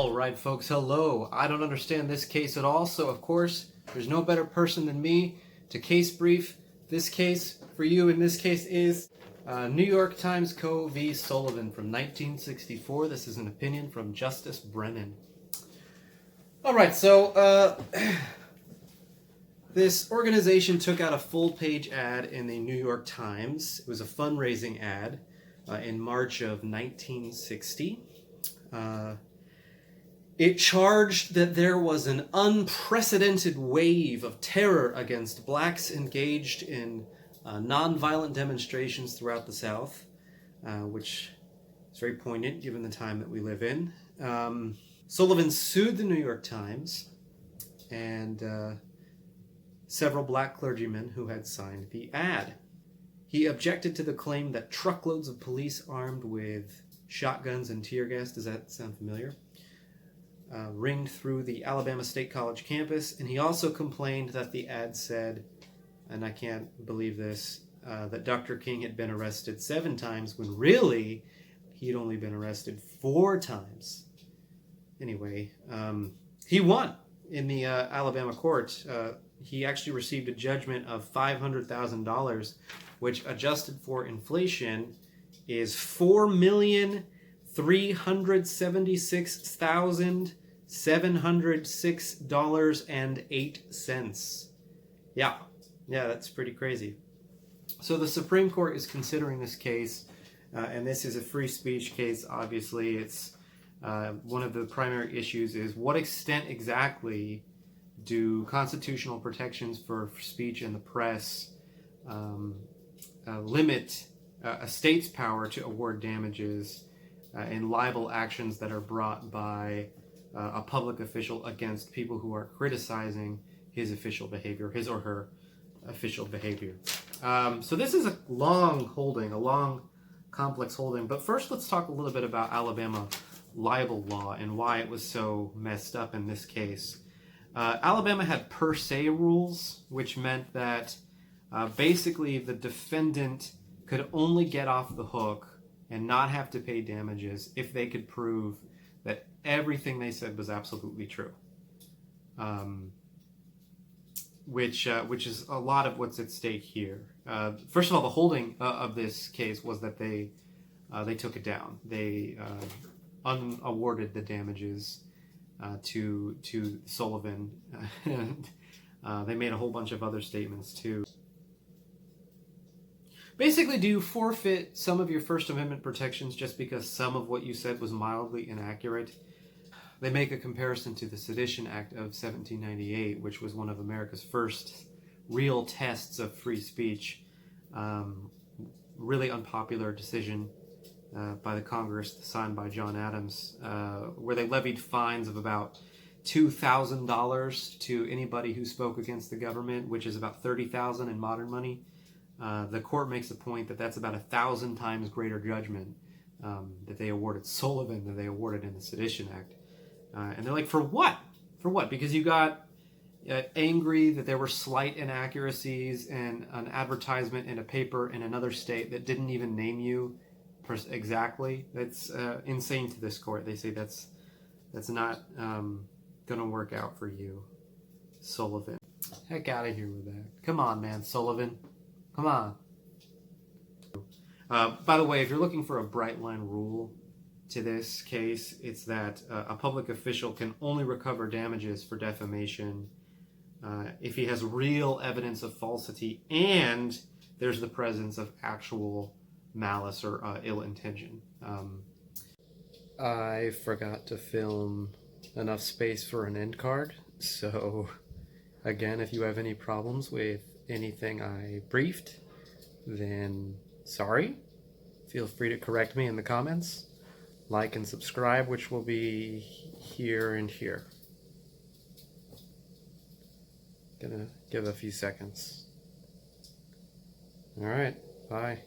All right, folks, hello. I don't understand this case at all, so of course, there's no better person than me to case brief this case for you. In this case is New York Times Co. v. Sullivan from 1964. This is an opinion from Justice Brennan. All right, so this organization took out a full-page ad in the New York Times. It was a fundraising ad in March of 1960. It charged that there was an unprecedented wave of terror against blacks engaged in nonviolent demonstrations throughout the South, which is very poignant given the time that we live in. Sullivan sued the New York Times and several black clergymen who had signed the ad. He objected to the claim that truckloads of police armed with shotguns and tear gas, does that sound familiar, ringed through the Alabama State College campus, and he also complained that the ad said, and I can't believe this, that Dr. King had been arrested 7 times when really he had only been arrested 4 times. Anyway, he won in the Alabama court. He actually received a judgment of $500,000, which adjusted for inflation is $4,376,706.08. Yeah, that's pretty crazy. So the Supreme Court is considering this case, and this is a free speech case. Obviously, it's one of the primary issues is what extent exactly do constitutional protections for speech and the press limit a state's power to award damages in libel actions that are brought by a public official against people who are criticizing his official behavior, his or her official behavior. So this is a long holding, a long, complex holding. But first, let's talk a little bit about Alabama libel law and why it was so messed up in this case. Alabama had per se rules, which meant that basically the defendant could only get off the hook and not have to pay damages if they could prove that everything they said was absolutely true. Which is a lot of what's at stake here. First of all, the holding of this case was that they took it down. They unawarded the damages to Sullivan, and they made a whole bunch of other statements too. Basically, do you forfeit some of your First Amendment protections just because some of what you said was mildly inaccurate? They make a comparison to the Sedition Act of 1798, which was one of America's first real tests of free speech. Really unpopular decision by the Congress, signed by John Adams, where they levied fines of about $2,000 to anybody who spoke against the government, which is about $30,000 in modern money. The court makes a point that that's about 1,000 times greater judgment that they awarded Sullivan than they awarded in the Sedition Act. And they're like, for what? For what? Because you got angry that there were slight inaccuracies in an advertisement in a paper in another state that didn't even name you exactly. That's insane to this court. They say that's not going to work out for you, Sullivan. Heck out of here with that. Come on, man, Sullivan. Come on. By the way, if you're looking for a bright line rule to this case, it's that a public official can only recover damages for defamation if he has real evidence of falsity and there's the presence of actual malice or ill intention. I forgot to film enough space for an end card, so again, if you have any problems with anything I briefed, then sorry. Feel free to correct me in the comments. Like and subscribe, which will be here and here. Gonna give a few seconds. All right, bye.